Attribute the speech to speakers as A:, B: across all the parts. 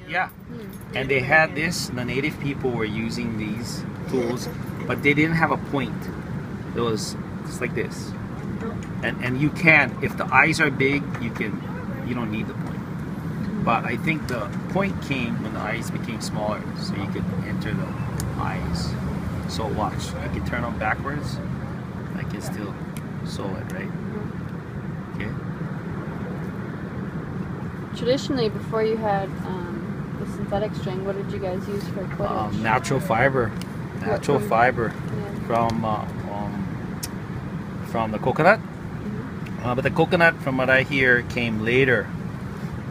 A: Yeah, and they had this. The native people were using these tools, but they didn't have a point. It was just like this, and you can, if the eyes are big, you don't need the point. But I think the point came when the eyes became smaller, so you could enter the eyes. So watch, I can turn them backwards. I can still sew it, right? Okay.
B: Traditionally, before you had the synthetic string, what did you guys use for cordage?
A: Natural fiber. Natural fiber from the coconut. But the coconut, from what I hear, came later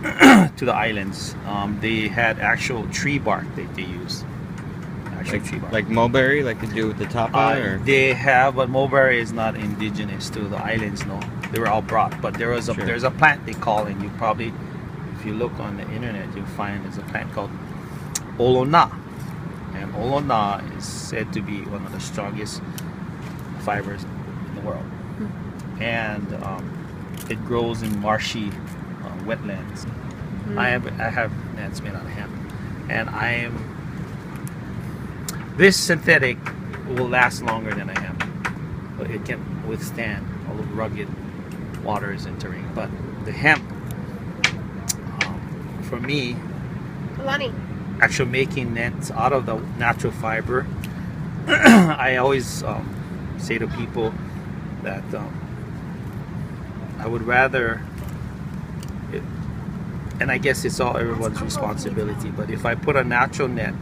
A: to the islands. They had actual tree bark that they used. Tree bark.
C: Like mulberry, like they do with the tapa? Or?
A: They have, but mulberry is not indigenous to the islands, no. They were all brought. But there's a plant they call, and you probably, if you look on the internet, you'll find there's a plant called olona. And olona is said to be one of the strongest fibers in the world. And it grows in marshy wetlands. I have nets made out of hemp, and this synthetic will last longer than a hemp, but it can withstand all the rugged waters and terrain. But the hemp, for me, actually making nets out of the natural fiber, I always say to people that I would rather, and I guess it's all everyone's responsibility, but if I put a natural net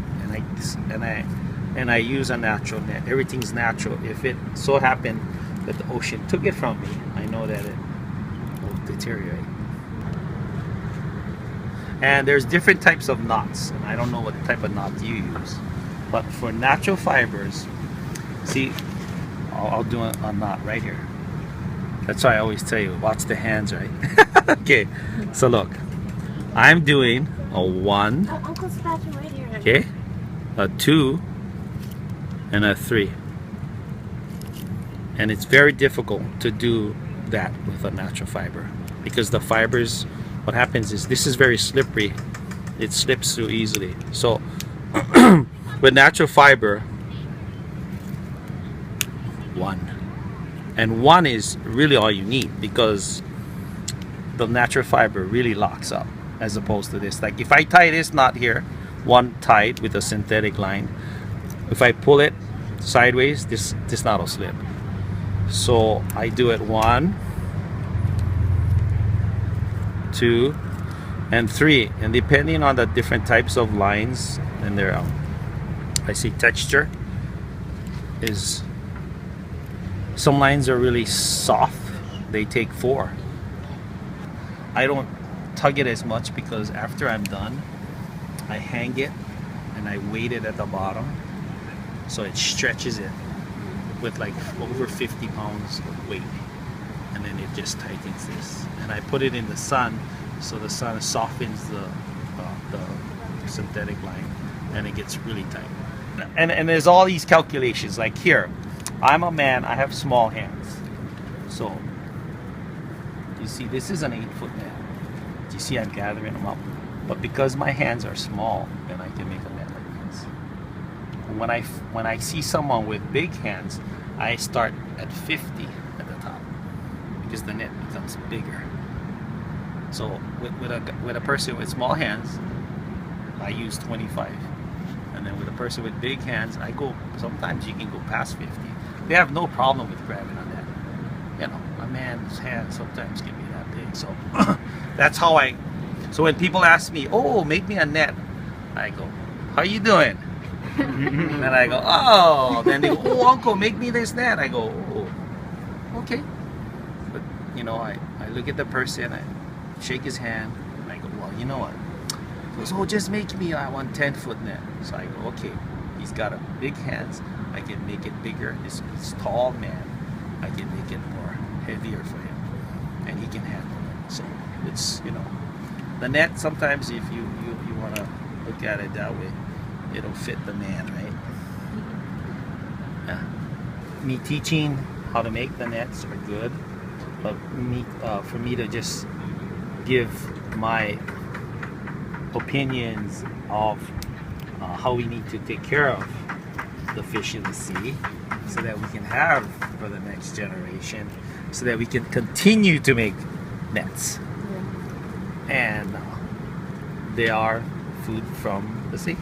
A: and I use a natural net, everything's natural. If it so happened that the ocean took it from me, I know that it will deteriorate. And there's different types of knots, and I don't know what type of knot you use, but for natural fibers, see, I'll do a knot right here. That's why I always tell you, watch the hands, right? Okay, so look, I'm doing a 1, okay, a 2, and a 3. And it's very difficult to do that with a natural fiber, because the fibers, what happens is, this is very slippery, it slips through easily. So with natural fiber, 1, and 1 is really all you need, because the natural fiber really locks up, as opposed to this. Like if I tie this knot here, 1 tied with a synthetic line, if I pull it sideways, this knot will slip. So I do it 1, 2, and 3, and depending on the different types of lines and their I see texture is, some lines are really soft, they take 4. I don't tug it as much, because after I'm done, I hang it and I weight it at the bottom, so it stretches it with like over 50 pounds of weight, and then it just tightens this, and I put it in the sun, so the sun softens the synthetic line, and it gets really tight. And there's all these calculations, like here, I'm a man, I have small hands, so you see this is an 8-foot net. You see I'm gathering them up, but because my hands are small, then I can make a net like this. When I see someone with big hands, I start at 50 at the top, because the net becomes bigger. So with a person with small hands, I use 25, and then with a person with big hands, I go, sometimes you can go past 50. They have no problem with grabbing a net. You know, a man's hand sometimes can be that big. So that's how so when people ask me, oh, make me a net, I go, how you doing? And I go, oh, then they go, oh, uncle, make me this net. I go, oh, okay. But you know, I look at the person, I shake his hand, and I go, well, you know what? He goes, oh, just make me a 10-foot net. So I go, okay, he's got a big hands, I can make it bigger. This tall man, I can make it more heavier for him, and he can handle it. So it's, you know, the net, sometimes if you want to look at it that way, it'll fit the man, right? Yeah. Me teaching how to make the nets are good, but for me to just give my opinions of how we need to take care of the fish in the sea so that we can have for the next generation, so that we can continue to make nets.
B: Yeah.
A: And they are food from the sea.